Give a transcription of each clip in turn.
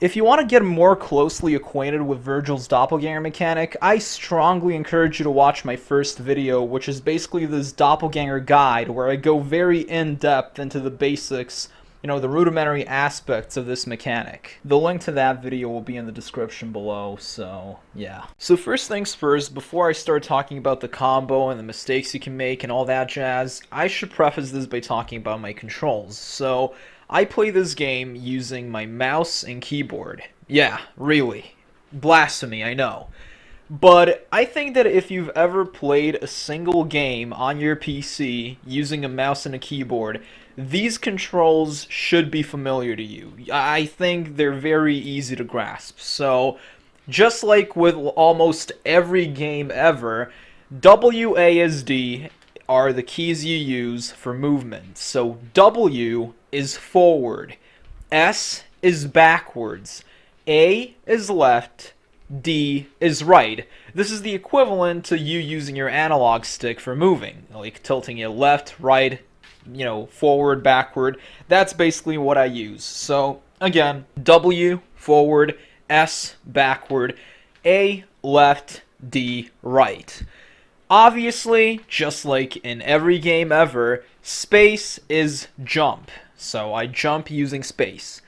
If you want to get more closely acquainted with Vergil's Doppelganger mechanic, I strongly encourage you to watch my first video, which is basically this Doppelganger guide, where I go very in-depth into the basics, the rudimentary aspects of this mechanic. The link to that video will be in the description below, so yeah. So first things first, before I start talking about the combo and the mistakes you can make and all that jazz, I should preface this by talking about my controls. So I play this game using my mouse and keyboard. Yeah, really. Blasphemy, I know. But I think that if you've ever played a single game on your PC using a mouse and a keyboard, these controls should be familiar to you. I think they're very easy to grasp. So, just like with almost every game ever, WASD are the keys you use for movement. So W is forward, S is backwards, A is left, D is right. This is the equivalent to you using your analog stick for moving, like tilting it left, right, forward, backward. That's basically what I use. So again, W forward, S backward, A left, D right. Obviously, just like in every game ever, space is jump. So I jump using space.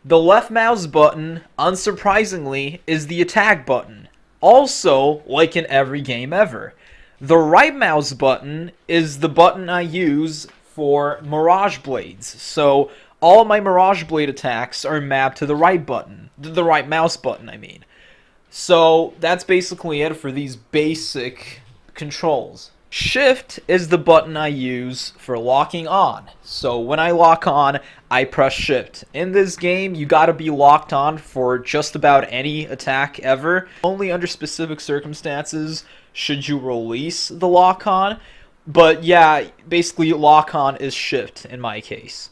The left mouse button, unsurprisingly, is the attack button. Also, like in every game ever. The right mouse button is the button I use for Mirage Blades. So all my Mirage Blade attacks are mapped to the right button. The right mouse button, I mean. So that's basically it for these basic controls. Shift is the button I use for locking on. So when I lock on, I press Shift. In this game, you gotta be locked on for just about any attack ever. Only under specific circumstances should you release the lock on. But yeah, basically lock on is Shift in my case.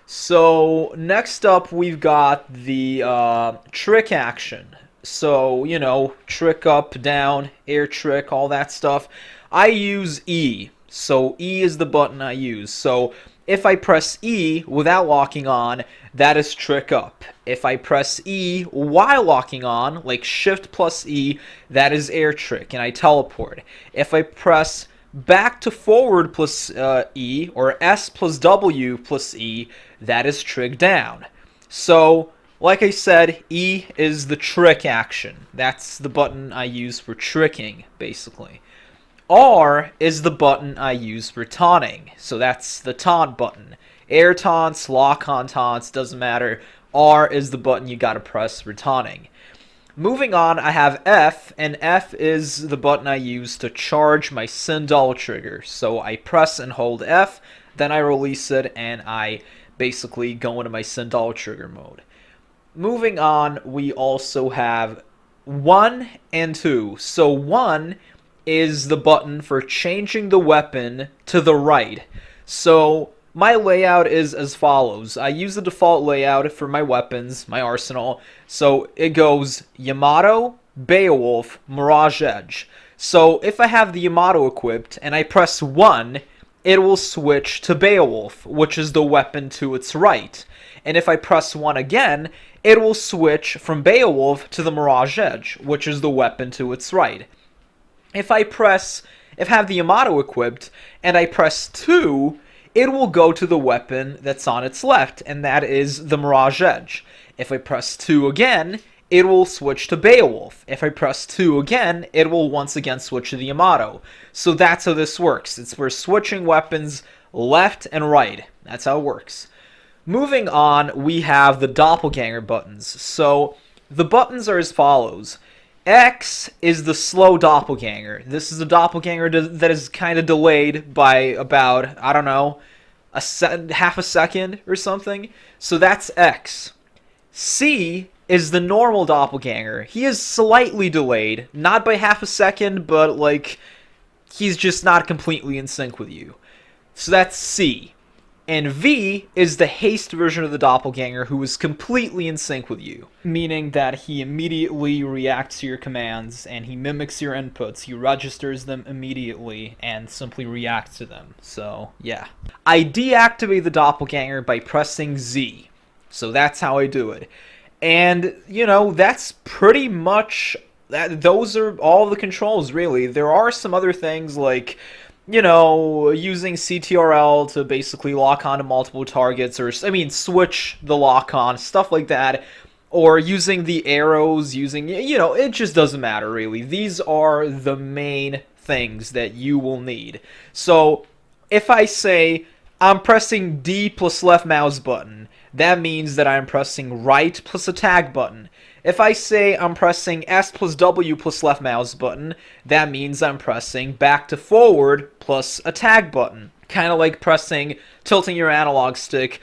So next up we've got the trick action. So, trick up, down, air trick, all that stuff. I use E. So E is the button I use. So if I press E without locking on, that is trick up. If I press E while locking on, like Shift plus E, that is air trick, and I teleport. If I press back to forward plus E, or S plus W plus E, that is trick down. So, like I said, E is the trick action. That's the button I use for tricking, basically. R is the button I use for taunting. So that's the taunt button. Air taunts, lock on taunts, doesn't matter. R is the button you gotta press for taunting. Moving on, I have F, and F is the button I use to charge my Sin Double trigger. So I press and hold F, then I release it, and I basically go into my Sin Double trigger mode. Moving on, we also have 1 and 2. So 1 is the button for changing the weapon to the right. So my layout is as follows. I use the default layout for my weapons, my arsenal. So it goes Yamato, Beowulf, Mirage Edge. So if I have the Yamato equipped and I press 1, it will switch to Beowulf, which is the weapon to its right. And if I press 1 again, it will switch from Beowulf to the Mirage Edge, which is the weapon to its right. If I have the Yamato equipped, and I press 2, it will go to the weapon that's on its left, and that is the Mirage Edge. If I press 2 again, it will switch to Beowulf. If I press 2 again, it will once again switch to the Yamato. So that's how this works. We're switching weapons left and right. That's how it works. Moving on, we have the Doppelganger buttons. So the buttons are as follows. X is the slow Doppelganger. This is a Doppelganger that is kind of delayed by about, I don't know, half a second or something. So that's X. C is the normal Doppelganger. He is slightly delayed, not by half a second, but like he's just not completely in sync with you. So that's C. And V is the haste version of the doppelganger who is completely in sync with you, meaning that he immediately reacts to your commands and he mimics your inputs. He registers them immediately and simply reacts to them. So, yeah. I deactivate the doppelganger by pressing Z. So that's how I do it. And, you know, that's pretty much that. Those are all the controls, really. There are some other things like, you know, using CTRL to basically lock on to multiple targets, or, I mean, switch the lock on, stuff like that, or using the arrows, using, you know, it just doesn't matter, really. These are the main things that you will need. So, if I say, I'm pressing D plus left mouse button, that means that I'm pressing right plus attack button. If I say I'm pressing S plus W plus left mouse button, that means I'm pressing back to forward plus attack button. Kind of like tilting your analog stick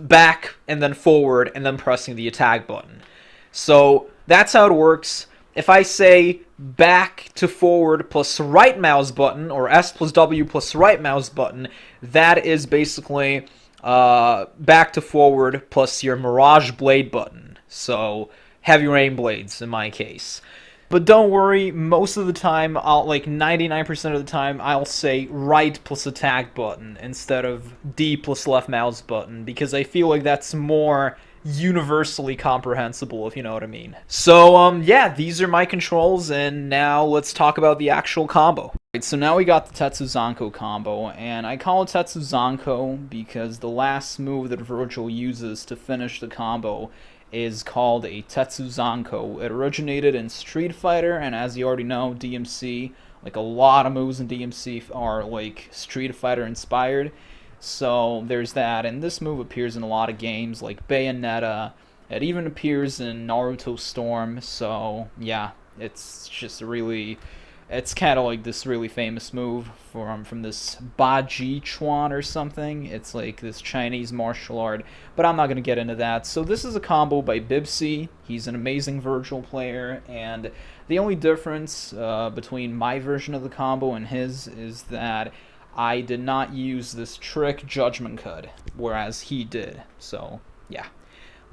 back and then forward and then pressing the attack button. So that's how it works. If I say back to forward plus right mouse button, or S plus W plus right mouse button, that is basically back to forward plus your Mirage Blade button. So heavy rain blades in my case. But don't worry, most of the time, like 99% of the time, I'll say right plus attack button instead of D plus left mouse button, because I feel like that's more universally comprehensible, if you know what I mean. So, yeah, these are my controls, and now let's talk about the actual combo. Right, so now we got the Tetsuzanko combo, and I call it Tetsuzanko because the last move that Vergil uses to finish the combo is called a Tetsuzanko. It originated in Street Fighter, and as you already know, DMC, like a lot of moves in DMC are like Street Fighter inspired. So there's that, and this move appears in a lot of games like Bayonetta. It even appears in Naruto Storm, so yeah, it's just really, it's kind of like this really famous move from this Baji Chuan or something. It's like this Chinese martial art, but I'm not going to get into that. So this is a combo by Bibsy. He's an amazing Vergil player, and the only difference between my version of the combo and his is that I did not use this trick Judgment Cut, whereas he did. So, yeah.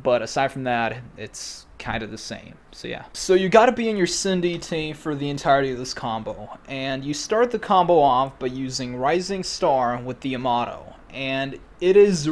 But aside from that, it's kind of the same. So, yeah. So, you gotta be in your Cindy team for the entirety of this combo. And you start the combo off by using Rising Star with the Yamato. And it is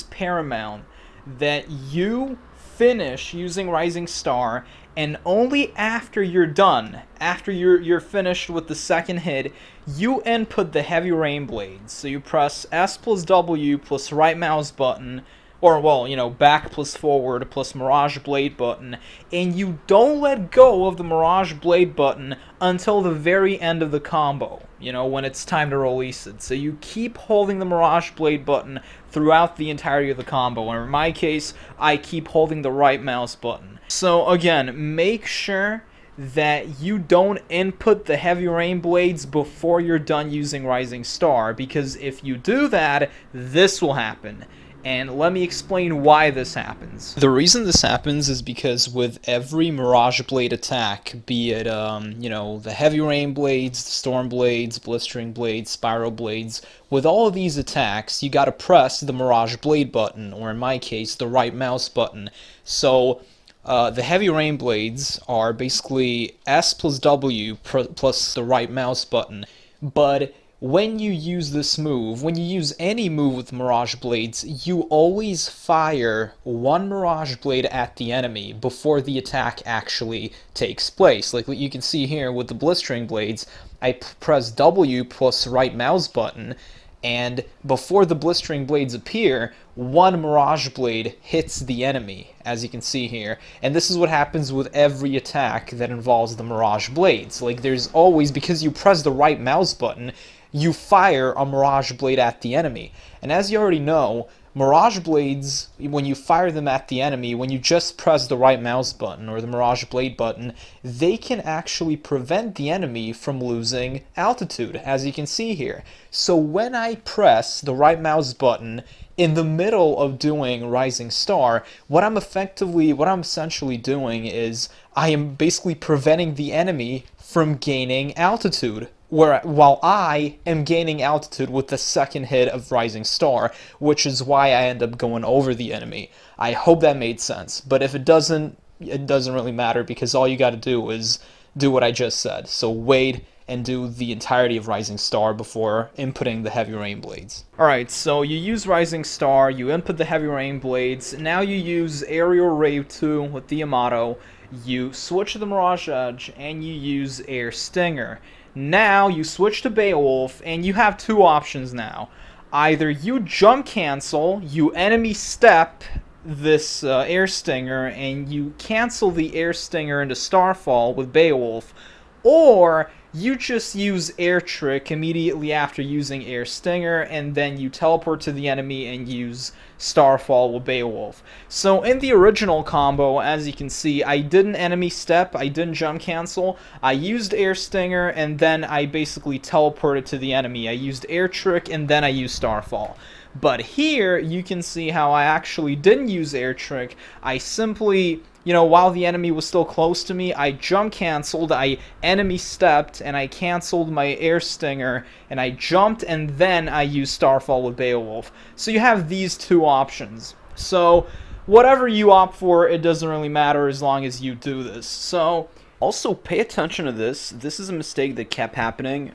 paramount that you finish using Rising Star, and only after you're done, after you're finished with the second hit, you input the heavy rain blades. So you press S plus W plus right mouse button, or, well, you know, back plus forward plus Mirage Blade button, and you don't let go of the Mirage Blade button until the very end of the combo, you know, when it's time to release it. So you keep holding the Mirage Blade button throughout the entirety of the combo, and in my case, I keep holding the right mouse button. So again, make sure that you don't input the heavy rain blades before you're done using Rising Star, because if you do that, this will happen. And let me explain why this happens. The reason this happens is because with every Mirage Blade attack, be it, you know, the Heavy Rain Blades, the Storm Blades, Blistering Blades, Spiral Blades, with all of these attacks, you gotta press the Mirage Blade button, or in my case, the right mouse button. So, the Heavy Rain Blades are basically S plus W plus the right mouse button, but when you use this move, when you use any move with Mirage Blades, you always fire one Mirage Blade at the enemy before the attack actually takes place. Like what you can see here with the Blistering Blades, I press W plus right mouse button, and before the Blistering Blades appear, one Mirage Blade hits the enemy, as you can see here. And this is what happens with every attack that involves the Mirage Blades. Like, there's always, because you press the right mouse button, you fire a Mirage Blade at the enemy. And as you already know, Mirage Blades, when you fire them at the enemy, when you just press the right mouse button or the Mirage Blade button, they can actually prevent the enemy from losing altitude, as you can see here. So when I press the right mouse button in the middle of doing Rising Star, what I'm essentially doing is I am basically preventing the enemy from gaining altitude while I am gaining altitude with the second hit of Rising Star, which is why I end up going over the enemy. I hope that made sense, but if it doesn't really matter, because all you got to do is do what I just said. So wait and do the entirety of Rising Star before inputting the Heavy Rain Blades. Alright, so you use Rising Star, you input the Heavy Rain Blades, now you use Aerial Rave 2 with the Yamato, you switch to the Mirage Edge, and you use Air Stinger. Now you switch to Beowulf, and you have two options now. Either you jump cancel, you enemy step this Air Stinger, and you cancel the Air Stinger into Starfall with Beowulf, or you just use Air Trick immediately after using Air Stinger, and then you teleport to the enemy and use Starfall with Beowulf. So in the original combo, as you can see, I didn't enemy step, I didn't jump cancel, I used Air Stinger, and then I basically teleported to the enemy. I used Air Trick, and then I used Starfall. But here, you can see how I actually didn't use Air Trick. I simply, while the enemy was still close to me, I jump canceled, I enemy stepped, and I canceled my Air Stinger, and I jumped, and then I used Starfall with Beowulf. So you have these two options. So whatever you opt for, it doesn't really matter as long as you do this. So also, pay attention to this. This is a mistake that kept happening.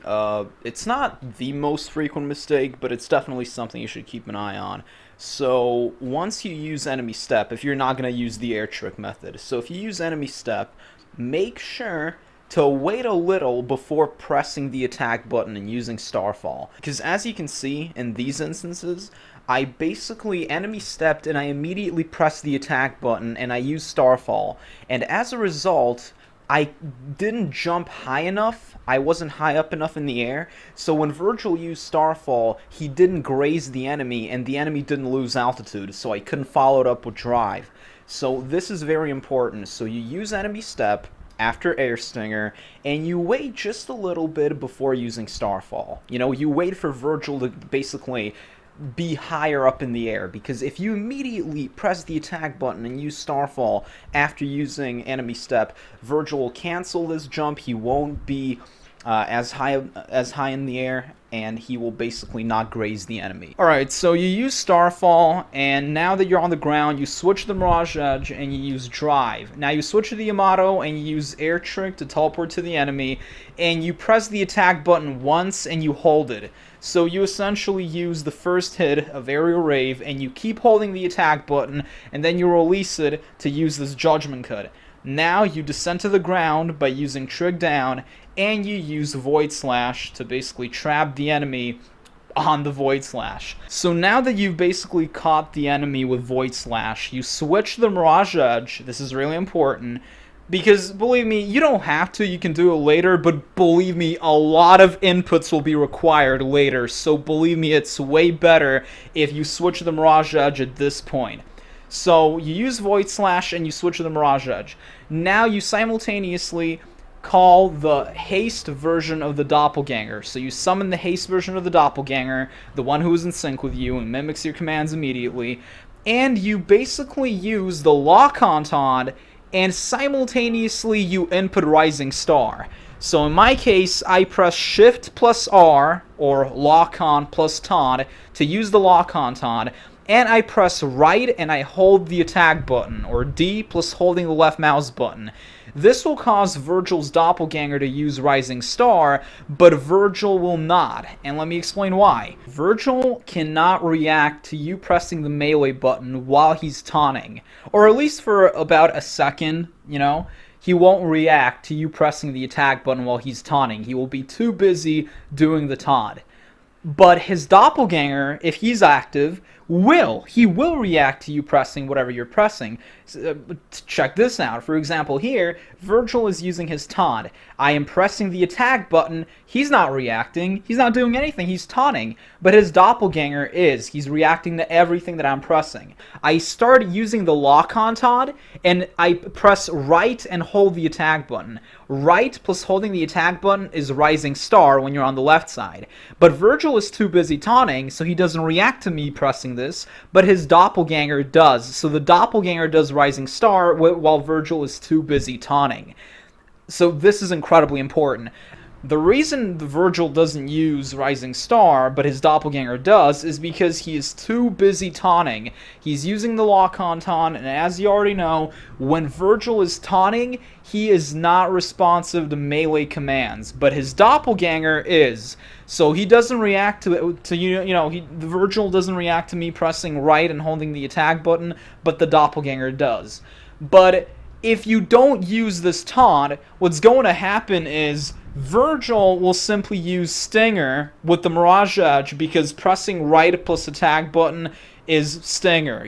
It's not the most frequent mistake, but it's definitely something you should keep an eye on. So, once you use enemy step, if you're not going to use the air trick method, so if you use enemy step, make sure to wait a little before pressing the attack button and using Starfall. Because as you can see in these instances, I basically enemy stepped and I immediately pressed the attack button and I used Starfall. And as a result, I didn't jump high enough, I wasn't high up enough in the air, so when Vergil used Starfall, he didn't graze the enemy, and the enemy didn't lose altitude, so I couldn't follow it up with Drive. So this is very important. So you use enemy step after Air Stinger, and you wait just a little bit before using Starfall. You wait for Vergil to basically be higher up in the air, because if you immediately press the attack button and use Starfall after using enemy step, Vergil will cancel this jump. He won't be as high in the air, and he will basically not graze the enemy. Alright, so you use Starfall, and now that you're on the ground, you switch to the Mirage Edge, and you use Drive. Now you switch to the Yamato, and you use Air Trick to teleport to the enemy, and you press the attack button once, and you hold it. So you essentially use the first hit of Aerial Rave, and you keep holding the attack button, and then you release it to use this Judgment Cut. Now you descend to the ground by using Trick Down, and you use Void Slash to basically trap the enemy on the Void Slash. So now that you've basically caught the enemy with Void Slash, you switch to the Mirage Edge. This is really important, because believe me, you don't have to, you can do it later, but believe me, a lot of inputs will be required later, so believe me, it's way better if you switch to the Mirage Edge at this point. So you use Void Slash and you switch to the Mirage Edge. Now you simultaneously call the haste version of the Doppelganger. So you summon the haste version of the Doppelganger, the one who is in sync with you and mimics your commands immediately, and you basically use the lock-on taunt, and simultaneously you input Rising Star. So in my case, I press Shift plus R, or lock-on plus taunt, to use the lock-on taunt, and I press right and I hold the attack button, or D plus holding the left mouse button. This will cause Vergil's Doppelganger to use Rising Star, but Vergil will not, and let me explain why. Vergil cannot react to you pressing the melee button while he's taunting, or at least for about a second, He won't react to you pressing the attack button while he's taunting. He will be too busy doing the taunt. But his Doppelganger, if he's active, he will react to you pressing whatever you're pressing. Check this out. For example, here, Vergil is using his taunt. I am pressing the attack button. He's not reacting. He's not doing anything. He's taunting. But his Doppelganger is. He's reacting to everything that I'm pressing. I start using the lock-on taunt, and I press right and hold the attack button. Right plus holding the attack button is Rising Star when you're on the left side. But Vergil is too busy taunting, so he doesn't react to me pressing this, but his Doppelganger does. So the Doppelganger does Rising Star while Vergil is too busy taunting. So this is incredibly important. The reason Vergil doesn't use Rising Star, but his doppelganger does, is because he is too busy taunting. He's using the lock-on taunt, and as you already know, when Vergil is taunting, he is not responsive to melee commands, but his doppelganger is. So he doesn't react to Vergil doesn't react to me pressing right and holding the attack button, but the doppelganger does. But if you don't use this taunt, what's going to happen is Vergil will simply use Stinger with the Mirage Edge because pressing right plus attack button is Stinger,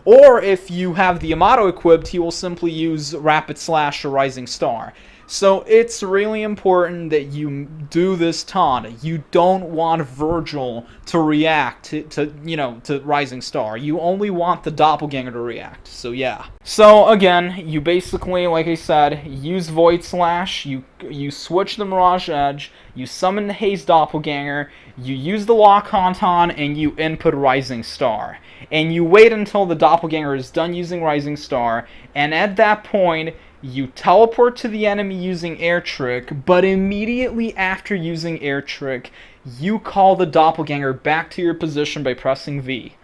Or if you have the Yamato equipped, he will simply use Rapid Slash or Rising Star. So it's really important that you do this taunt. You don't want Vergil to react to Rising Star. You only want the doppelganger to react. So yeah. So again, you basically, like I said, use Void Slash, you switch the Mirage Edge, you summon the Haze Doppelganger, you use the Lock Honton, and you input Rising Star. And you wait until the doppelganger is done using Rising Star, and at that point, you teleport to the enemy using Air Trick, but immediately after using Air Trick, you call the doppelganger back to your position by pressing V.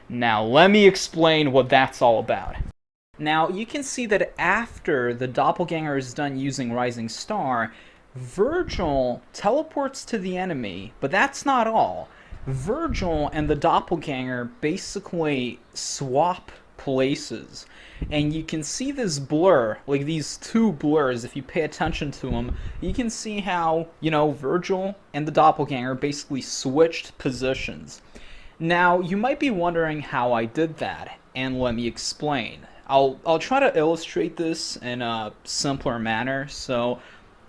Now, let me explain what that's all about. Now, you can see that after the doppelganger is done using Rising Star, Vergil teleports to the enemy, but that's not all. Vergil and the doppelganger basically swap places. And you can see this blur, like these two blurs, if you pay attention to them, you can see how, Vergil and the doppelganger basically switched positions. Now, you might be wondering how I did that, and let me explain. I'll try to illustrate this in a simpler manner. So,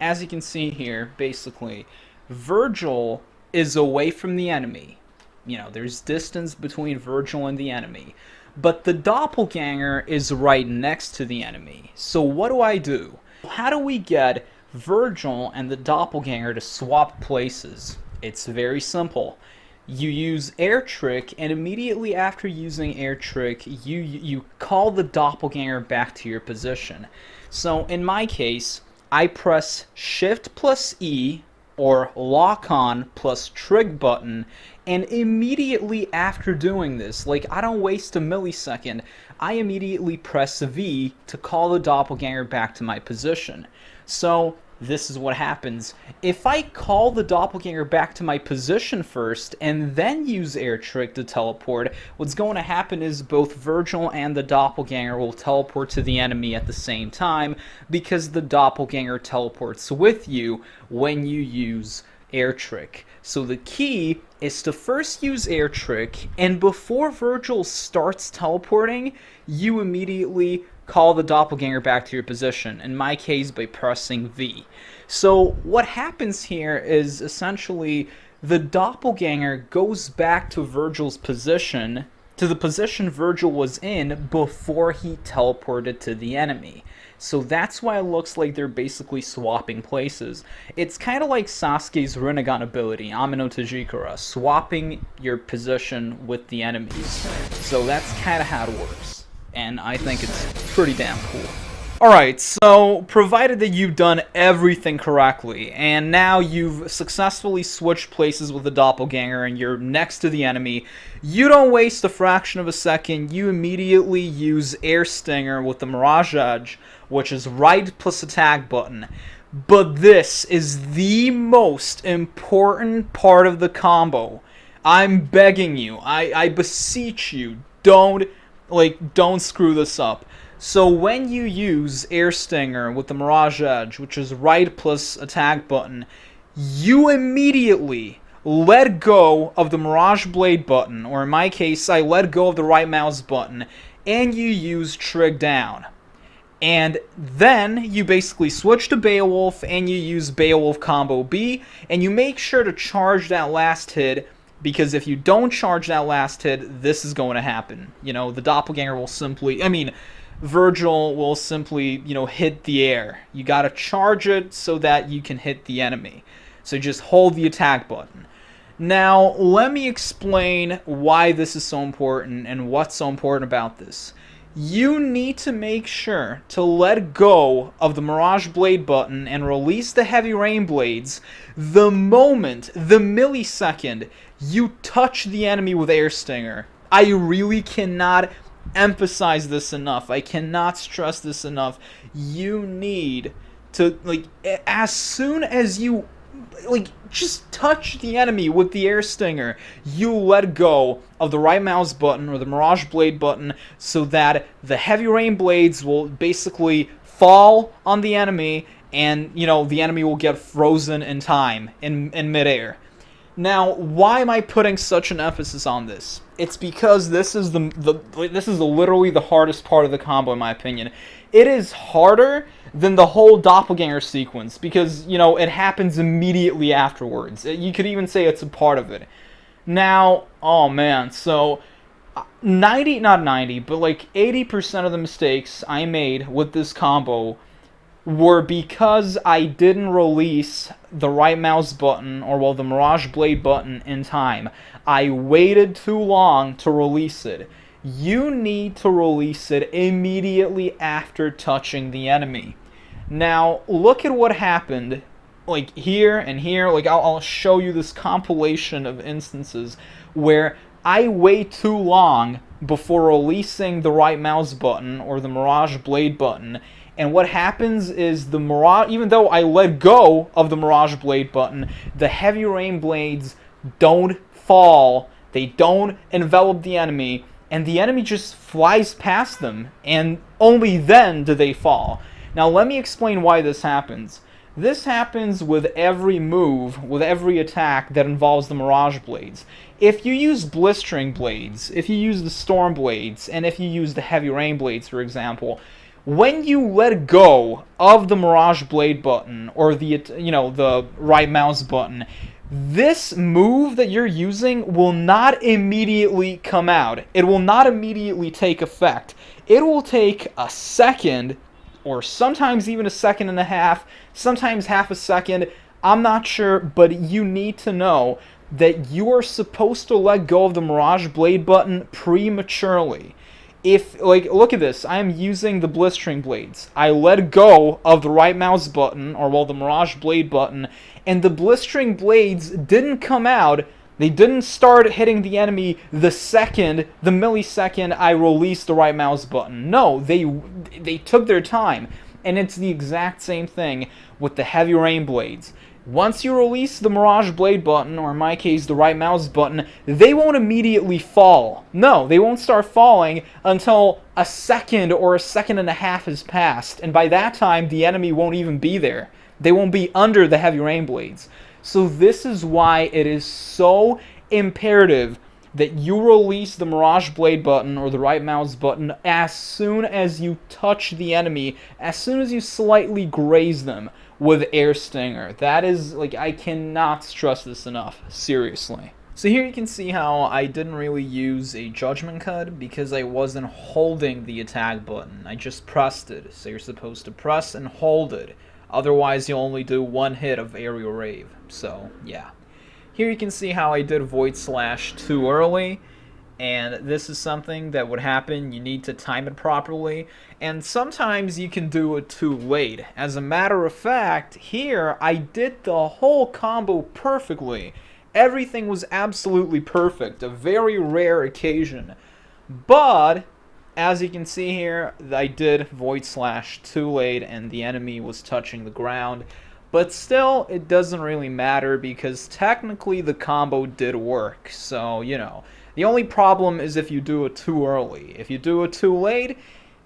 as you can see here, basically, Vergil is away from the enemy. There's distance between Vergil and the enemy. But the doppelganger is right next to the enemy. So what do? How do we get Vergil and the doppelganger to swap places? It's very simple. You use Air Trick, and immediately after using Air Trick, you call the doppelganger back to your position. So in my case, I press Shift plus E, or Lock-on plus Trig button, and immediately after doing this, I don't waste a millisecond, I immediately press V to call the doppelganger back to my position. So this is what happens. If I call the doppelganger back to my position first and then use Air Trick to teleport, what's going to happen is both Vergil and the doppelganger will teleport to the enemy at the same time because the doppelganger teleports with you when you use Air Trick. So the key is to first use Air Trick, and before Vergil starts teleporting, you immediately call the doppelganger back to your position, in my case by pressing V. So what happens here is essentially the doppelganger goes back to Vergil's position, to the position Vergil was in before he teleported to the enemy. So that's why it looks like they're basically swapping places. It's kind of like Sasuke's Rinnegan ability, Amino Tajikura, swapping your position with the enemies. So that's kind of how it works. And I think it's pretty damn cool. Alright, so provided that you've done everything correctly, and now you've successfully switched places with the doppelganger and you're next to the enemy, you don't waste a fraction of a second, you immediately use Air Stinger with the Mirage Edge, which is right plus attack button. But this is the most important part of the combo. I'm begging you, I beseech you, don't screw this up. So when you use Air Stinger with the Mirage Edge, which is right plus attack button, you immediately let go of the Mirage Blade button, or in my case, I let go of the right mouse button, and you use Trig down. And then you basically switch to Beowulf, and you use Beowulf combo B, and you make sure to charge that last hit, because if you don't charge that last hit, this is going to happen. The doppelganger will simply, Vergil will simply, hit the air. You gotta charge it so that you can hit the enemy. So just hold the attack button. Now, let me explain why this is so important and what's so important about this. You need to make sure to let go of the Mirage Blade button and release the Heavy Rain Blades the moment, the millisecond, you touch the enemy with Air Stinger. I really cannot emphasize this enough. I cannot stress this enough. You need to, like, as soon as you, like, just touch the enemy with the Air Stinger, you let go of the right mouse button or the Mirage Blade button so that the Heavy Rain Blades will basically fall on the enemy, and, you know, the enemy will get frozen in time, in midair. Now, why am I putting such an emphasis on this? It's because this is literally the hardest part of the combo, in my opinion. It is harder than the whole Doppelganger sequence because, you know, it happens immediately afterwards. You could even say it's a part of it. Now, oh man, so 80% of the mistakes I made with this combo were because I didn't release the right mouse button, or, well, the Mirage Blade button in time. I waited too long to release it. You need to release it immediately after touching the enemy. Now, look at what happened, like, here and here. Like, I'll show you this compilation of instances where I wait too long before releasing the right mouse button or the Mirage Blade button. And what happens is the Mirage, even though I let go of the Mirage Blade button, the Heavy Rain Blades don't fall. They don't envelop the enemy, and the enemy just flies past them, and only then do they fall. Now let me explain why this happens. This happens with every move, with every attack that involves the Mirage Blades. If you use Blistering Blades, if you use the Storm Blades, and if you use the Heavy Rain Blades, for example, when you let go of the Mirage Blade button or the right mouse button, this move that you're using will not immediately come out. It will not immediately take effect. It will take a second, or sometimes even a second and a half, sometimes half a second. I'm not sure, but you need to know that you are supposed to let go of the Mirage Blade button prematurely. If, like, look at this, I'm using the Blistering Blades. I let go of the right mouse button, or, well, the Mirage Blade button, and the Blistering Blades didn't come out. They didn't start hitting the enemy the millisecond I released the right mouse button. No, they took their time. And it's the exact same thing with the Heavy Rain Blades. Once you release the Mirage Blade button, or in my case, the right mouse button, they won't immediately fall. No, they won't start falling until a second or a second and a half has passed. And by that time, the enemy won't even be there. They won't be under the Heavy Rain Blades. So this is why it is so imperative that you release the Mirage Blade button or the right mouse button as soon as you touch the enemy, as soon as you slightly graze them with Air Stinger. That is, like, I cannot stress this enough, seriously. So here you can see how I didn't really use a Judgment Cut because I wasn't holding the attack button. I just pressed it. So you're supposed to press and hold it. Otherwise, you'll only do one hit of Aerial Rave. So, yeah. Here you can see how I did Void Slash too early. And this is something that would happen. You need to time it properly. And sometimes you can do it too late. As a matter of fact, here I did the whole combo perfectly. Everything was absolutely perfect. A very rare occasion. But as you can see here, I did Void Slash too late and the enemy was touching the ground. But still, it doesn't really matter because technically the combo did work. So, you know, the only problem is if you do it too early. If you do it too late,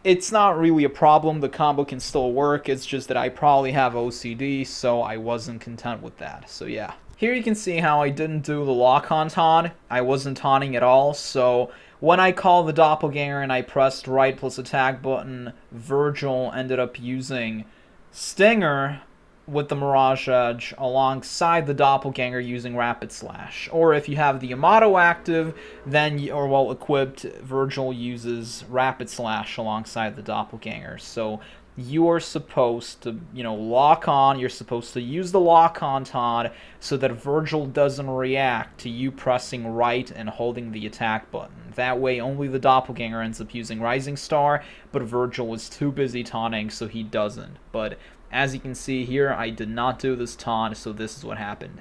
it's not really a problem. The combo can still work. It's just that I probably have OCD, so I wasn't content with that. So, yeah. Here you can see how I didn't do the lock-on taunt. I wasn't taunting at all, so when I called the Doppelganger and I pressed right plus attack button, Vergil ended up using Stinger with the Mirage Edge alongside the Doppelganger using Rapid Slash. Or if you have the Yamato active, then, or well equipped, Vergil uses Rapid Slash alongside the Doppelganger. So you are supposed to, lock on. You're supposed to use the lock on taunt so that Vergil doesn't react to you pressing right and holding the attack button. That way, only the Doppelganger ends up using Rising Star, but Vergil was too busy taunting, so he doesn't. But as you can see here, I did not do this taunt, so this is what happened.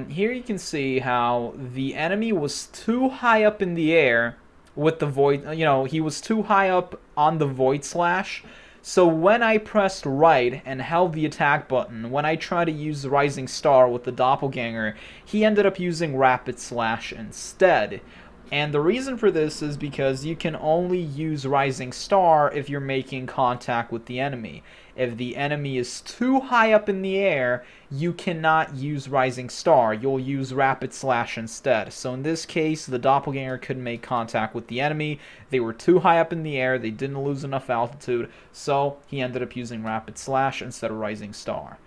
Here you can see how the enemy was too high up in the air with the Void, he was too high up on the Void Slash. So when I pressed right and held the attack button, when I tried to use the Rising Star with the Doppelganger, he ended up using Rapid Slash instead. And the reason for this is because you can only use Rising Star if you're making contact with the enemy. If the enemy is too high up in the air, you cannot use Rising Star. You'll use Rapid Slash instead. So in this case, the Doppelganger couldn't make contact with the enemy. They were too high up in the air. They didn't lose enough altitude. So he ended up using Rapid Slash instead of Rising Star.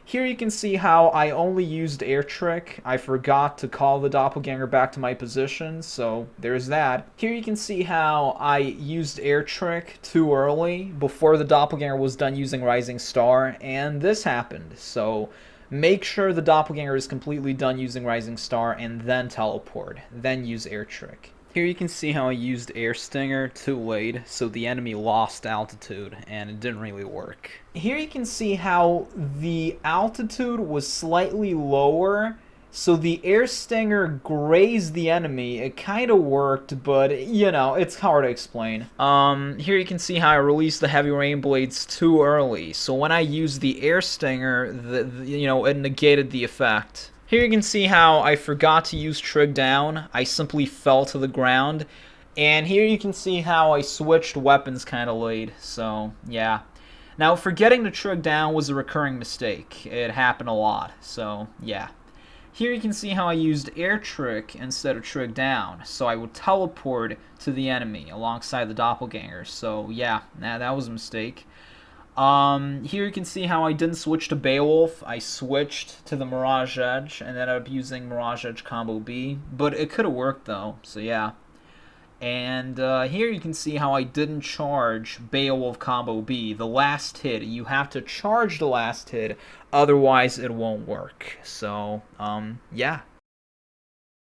Here you can see how I only used Air Trick. I forgot to call the Doppelganger back to my position, so there's that. Here you can see how I used Air Trick too early, before the Doppelganger was done using Rising Star, and this happened. So make sure the Doppelganger is completely done using Rising Star, and then teleport. Then use Air Trick. Here you can see how I used Air Stinger too late, so the enemy lost altitude, and it didn't really work. Here you can see how the altitude was slightly lower, so the Air Stinger grazed the enemy. It kind of worked, but, it's hard to explain. Here you can see how I released the Heavy Rain Blades too early, so when I used the Air Stinger, it negated the effect. Here you can see how I forgot to use Trig Down. I simply fell to the ground. And here you can see how I switched weapons kind of late. So, yeah. Now, forgetting to Trig Down was a recurring mistake. It happened a lot. So, yeah. Here you can see how I used Air Trick instead of Trig Down. So I would teleport to the enemy alongside the Doppelganger. So, yeah, that was a mistake. Here you can see how I didn't switch to Beowulf. I switched to the Mirage Edge and ended up using Mirage Edge Combo B. But it could have worked though, so yeah. And here you can see how I didn't charge Beowulf Combo B. The last hit, you have to charge the last hit, otherwise it won't work. So, yeah.